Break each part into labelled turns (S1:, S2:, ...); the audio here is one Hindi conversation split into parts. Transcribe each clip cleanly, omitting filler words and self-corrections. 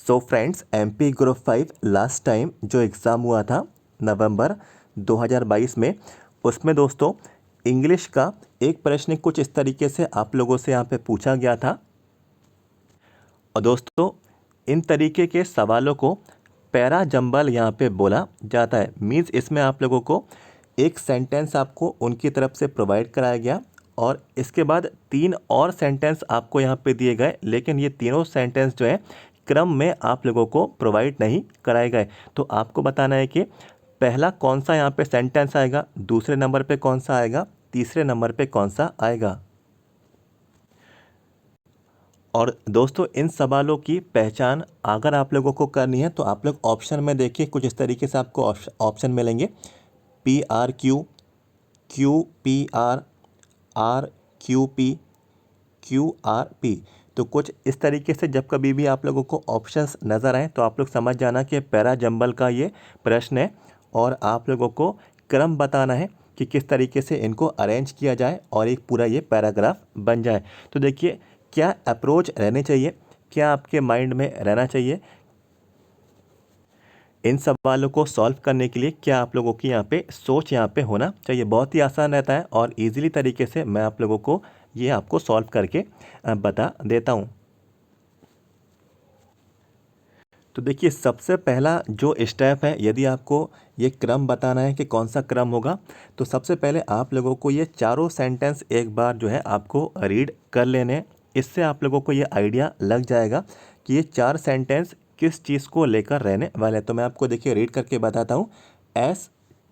S1: So friends, MP group 5 last time जो एग्ज़ाम हुआ था नवंबर 2022 में, उसमें दोस्तों इंग्लिश का एक प्रश्न कुछ इस तरीके से आप लोगों से यहाँ पे पूछा गया था। और दोस्तों इन तरीके के सवालों को पैरा जंबल यहाँ पे बोला जाता है। मीन्स इसमें आप लोगों को एक सेंटेंस आपको उनकी तरफ से प्रोवाइड कराया गया और इसके बाद 3 और सेंटेंस आपको यहाँ पे दिए गए, लेकिन ये तीनों सेंटेंस जो है क्रम में आप लोगों को प्रोवाइड नहीं कराए गए। तो आपको बताना है कि पहला कौन सा यहाँ पे सेंटेंस आएगा, दूसरे नंबर पे कौन सा आएगा, तीसरे नंबर पे कौन सा आएगा। और दोस्तों इन सवालों की पहचान अगर आप लोगों को करनी है तो आप लोग ऑप्शन में देखिए, कुछ इस तरीके से आपको ऑप्शन मिलेंगे। PRQ, QPR, RQP, QRP। तो कुछ इस तरीके से जब कभी भी आप लोगों को ऑप्शंस नज़र आए तो आप लोग समझ जाना कि पैरा जंबल का ये प्रश्न है और आप लोगों को क्रम बताना है कि किस तरीके से इनको अरेंज किया जाए और एक पूरा ये पैराग्राफ बन जाए। तो देखिए क्या अप्रोच रहनी चाहिए, क्या आपके माइंड में रहना चाहिए इन सवालों को सॉल्व करने के लिए, क्या आप लोगों की यहाँ पे सोच यहाँ पे होना चाहिए। बहुत ही आसान रहता है और इजीली तरीके से मैं आप लोगों को ये आपको सॉल्व करके बता देता हूँ। तो देखिए सबसे पहला जो स्टेप है, यदि आपको ये क्रम बताना है कि कौन सा क्रम होगा, तो सबसे पहले आप लोगों को ये चारों सेंटेंस एक बार जो है आपको रीड कर लेने हैं। इससे आप लोगों को ये आइडिया लग जाएगा कि ये 4 सेंटेंस किस चीज़ को लेकर रहने वाले हैं। तो मैं आपको देखिए रीड करके बताता हूँ। As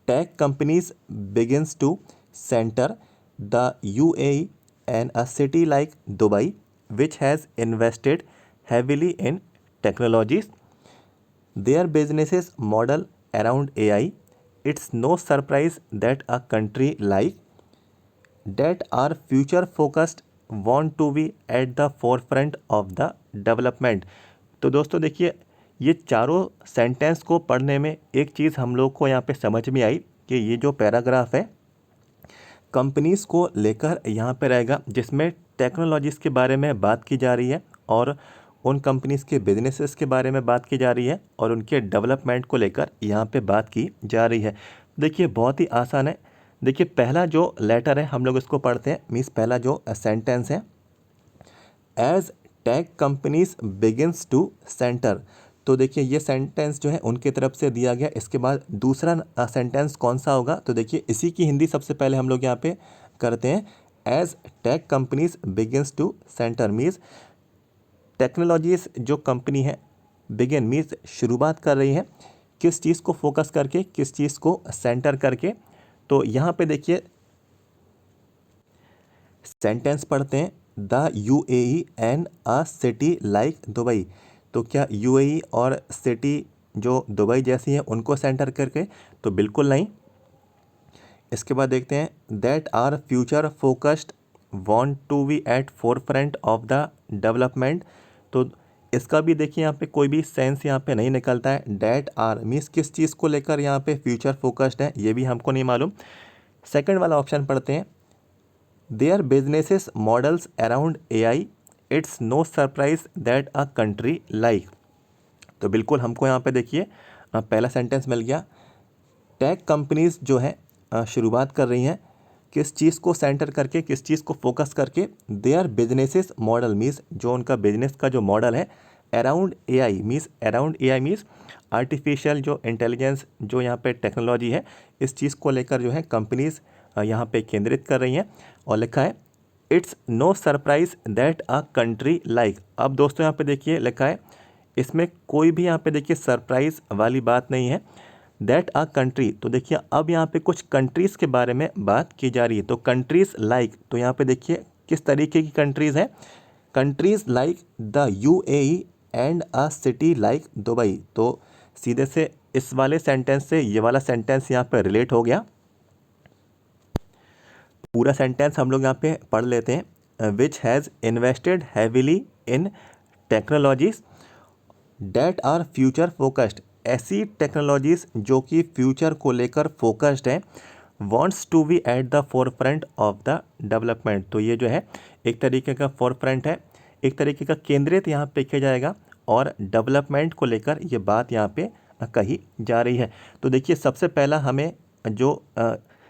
S1: tech companies begins to centre the UAE and a city like Dubai which has invested heavily in technologies. Their businesses model around AI. It's no surprise that a country like that are future focused want to be at the forefront of the development। तो दोस्तों देखिए ये चारों सेंटेंस को पढ़ने में एक चीज़ हम लोग को यहाँ पे समझ में आई कि ये जो पैराग्राफ है कंपनीज़ को लेकर यहाँ पे रहेगा, जिसमें टेक्नोलॉजीज़ के बारे में बात की जा रही है और उन कंपनीज़ के बिजनेसेस के बारे में बात की जा रही है और उनके डेवलपमेंट को लेकर यहाँ पे बात की जा रही है। देखिए बहुत ही आसान है। देखिए पहला जो लेटर है हम लोग इसको पढ़ते हैं। मीन्स पहला जो सेंटेंस है, as tech companies begins to centre. तो देखिए ये सेंटेंस जो है उनकी तरफ से दिया गया। इसके बाद दूसरा सेंटेंस कौन सा होगा, तो देखिए इसी की हिंदी सबसे पहले हम लोग यहाँ पे करते हैं। As tech companies begins to centre means technologies जो कंपनी है, बिगिन मीन्स शुरुआत कर रही है, किस चीज़ को फोकस करके, किस चीज़ को सेंटर करके। तो यहाँ पे देखिए सेंटेंस पढ़ते हैं, the UAE and a city like Dubai. तो क्या UAE और सिटी जो दुबई जैसी है उनको सेंटर करके, तो बिल्कुल नहीं। इसके बाद देखते हैं, that are future focused want to be at forefront of the development. तो इसका भी देखिए यहाँ पे कोई भी सेंस यहाँ पे नहीं निकलता है। डैट आर मीन्स किस चीज़ को लेकर यहाँ पे फ्यूचर फोकस्ड है, ये भी हमको नहीं मालूम। सेकंड वाला ऑप्शन पढ़ते हैं, their businesses models around AI, it's no surprise that a country like. तो बिल्कुल हमको यहाँ पे देखिए पहला सेंटेंस मिल गया। टेक कंपनीज जो है शुरुआत कर रही हैं किस चीज़ को सेंटर करके, किस चीज़ को फोकस करके। देयर बिजनेसेस मॉडल मीन्स जो उनका बिजनेस का जो मॉडल है, अराउंड AI मीन्स आर्टिफिशियल जो इंटेलिजेंस जो यहाँ पे टेक्नोलॉजी है, इस चीज़ को लेकर जो है कंपनीज यहाँ पे केंद्रित कर रही हैं। और लिखा है it's no surprise that a country like. अब दोस्तों यहाँ पे देखिए लिखा है, इसमें कोई भी यहाँ पे देखिए सरप्राइज वाली बात नहीं है। दैट अ कंट्री, तो देखिए अब यहाँ पे कुछ कंट्रीज़ के बारे में बात की जा रही है। तो कंट्रीज़ लाइक, तो यहाँ पे देखिए किस तरीके की कंट्रीज़ हैं, countries like the UAE and a city like Dubai. तो सीधे से इस वाले सेंटेंस से ये वाला सेंटेंस यहाँ पे रिलेट हो गया। पूरा सेंटेंस हम लोग यहाँ पे पढ़ लेते हैं। Which has invested heavily in technologies that are future focused. ऐसी टेक्नोलॉजीज़ जो कि फ्यूचर को लेकर फोकस्ड हैं, wants to be at the forefront of the development. तो ये जो है एक तरीके का फोरफ्रंट है, एक तरीके का केंद्रित यहाँ पे किया जाएगा और डेवलपमेंट को लेकर ये बात यहाँ पे कही जा रही है। तो देखिए सबसे पहला हमें जो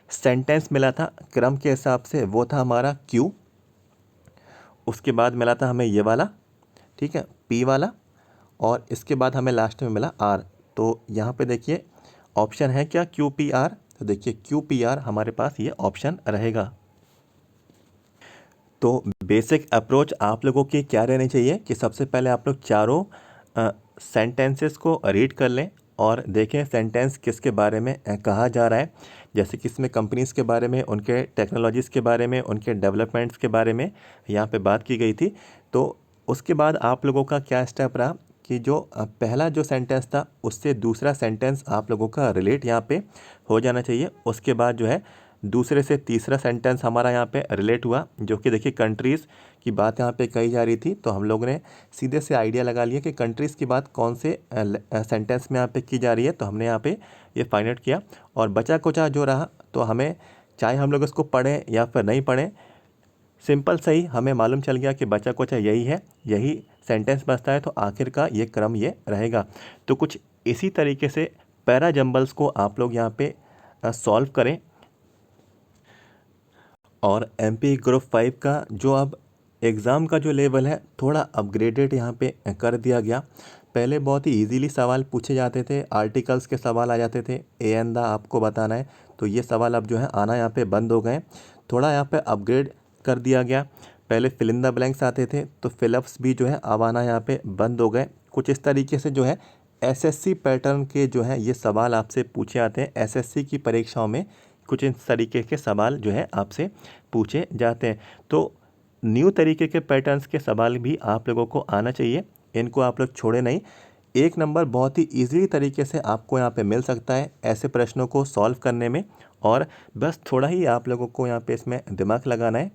S1: सेंटेंस मिला था क्रम के हिसाब से वो था हमारा क्यू, उसके बाद मिला था हमें ये वाला, ठीक है, पी वाला, और इसके बाद हमें लास्ट में मिला आर। तो यहाँ पे देखिए ऑप्शन है क्या क्यू पी आर, तो देखिए क्यू पी आर हमारे पास ये ऑप्शन रहेगा। तो बेसिक अप्रोच आप लोगों की क्या रहनी चाहिए कि सबसे पहले आप लोग चारों सेंटेंसेस को रीड कर लें और देखें सेंटेंस किसके बारे में कहा जा रहा है। जैसे कि इसमें कंपनीज़ के बारे में, उनके टेक्नोलॉजीज़ के बारे में, उनके डेवलपमेंट्स के बारे में यहाँ पे बात की गई थी। तो उसके बाद आप लोगों का क्या स्टेप रहा कि जो पहला जो सेंटेंस था उससे दूसरा सेंटेंस आप लोगों का रिलेट यहाँ पे हो जाना चाहिए। उसके बाद जो है दूसरे से तीसरा सेंटेंस हमारा यहाँ पे रिलेट हुआ, जो कि देखिए कंट्रीज़ की बात यहाँ पे कही जा रही थी। तो हम लोगों ने सीधे से आइडिया लगा लिया कि कंट्रीज़ की बात कौन से सेंटेंस में यहाँ पे की जा रही है, तो हमने यहाँ पे ये फाइंड आउट किया। और बचा कुचा जो रहा तो हमें चाहे हम लोग इसको पढ़ें या फिर नहीं पढ़ें, सिंपल सही हमें मालूम चल गया कि बचा कुचा यही है, यही सेंटेंस बचता है, तो आखिर का ये क्रम ये रहेगा। तो कुछ इसी तरीके से पैरा जंबल्स को आप लोग यहाँ पे सॉल्व करें। और एमपी ग्रुप 5 का जो अब एग्ज़ाम का जो लेवल है थोड़ा अपग्रेडेड यहाँ पे कर दिया गया। पहले बहुत ही इजीली सवाल पूछे जाते थे, आर्टिकल्स के सवाल आ जाते थे, ए एन दा आपको बताना है, तो ये सवाल अब जो है आना यहाँ पे बंद हो गए। थोड़ा यहाँ पे अपग्रेड कर दिया गया। पहले फिल इन द ब्लैंक्स आते थे, तो फिलअप्स भी जो है अब आना यहाँ पे बंद हो गए। कुछ इस तरीके से जो है एसएससी पैटर्न के जो है ये सवाल आपसे पूछे जाते हैं। एसएससी की परीक्षाओं में कुछ इस तरीके के सवाल जो है आपसे पूछे जाते हैं। तो न्यू तरीके के पैटर्न्स के सवाल भी आप लोगों को आना चाहिए, इनको आप लोग छोड़े नहीं। एक नंबर बहुत ही ईजीली तरीके से आपको यहाँ पे मिल सकता है ऐसे प्रश्नों को सॉल्व करने में, और बस थोड़ा ही आप लोगों को यहाँ पे इसमें दिमाग लगाना है।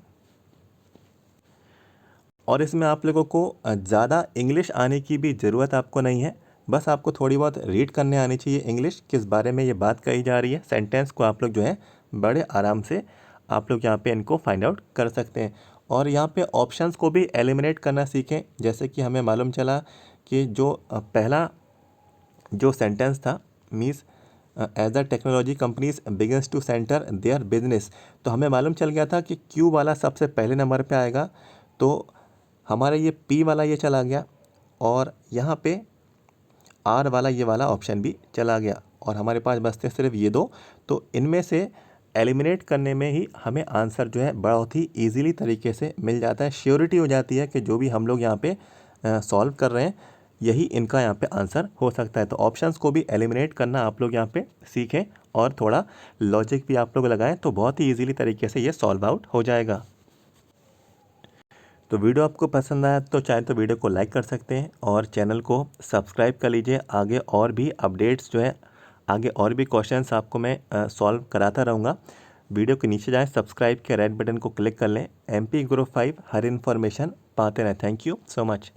S1: और इसमें आप लोगों को ज़्यादा इंग्लिश आने की भी ज़रूरत आपको नहीं है, बस आपको थोड़ी बहुत रीड करने आनी चाहिए इंग्लिश, किस बारे में ये बात कही जा रही है। सेंटेंस को आप लोग जो है बड़े आराम से आप लोग यहाँ पे इनको फाइंड आउट कर सकते हैं। और यहाँ पे ऑप्शंस को भी एलिमिनेट करना सीखें। जैसे कि हमें मालूम चला कि जो पहला जो सेंटेंस था means as the technology companies begins to centre their business, तो हमें मालूम चल गया था कि क्यू वाला सबसे पहले नंबर पे आएगा, तो हमारा ये पी वाला ये चला गया, और यहाँ पे आर वाला ये वाला ऑप्शन भी चला गया, और हमारे पास बचते सिर्फ ये दो। तो इनमें से एलिमिनेट करने में ही हमें आंसर जो है बहुत ही ईजीली तरीके से मिल जाता है। श्योरिटी हो जाती है कि जो भी हम लोग यहाँ पे सॉल्व कर रहे हैं यही इनका यहाँ पे आंसर हो सकता है। तो ऑप्शंस को भी एलिमिनेट करना आप लोग यहाँ पे सीखें और थोड़ा लॉजिक भी आप लोग लगाएं, तो बहुत ही ईजीली तरीके से ये सॉल्व आउट हो जाएगा। तो वीडियो आपको पसंद आया तो चाहे तो वीडियो को लाइक कर सकते हैं और चैनल को सब्सक्राइब कर लीजिए। आगे और भी अपडेट्स जो है, आगे और भी क्वेश्चंस आपको मैं सॉल्व कराता रहूँगा। वीडियो के नीचे जाएं, सब्सक्राइब के रेड बटन को क्लिक कर लें। एमपी ग्रुप 5 हर इन्फॉर्मेशन पाते रहें। Thank you so much.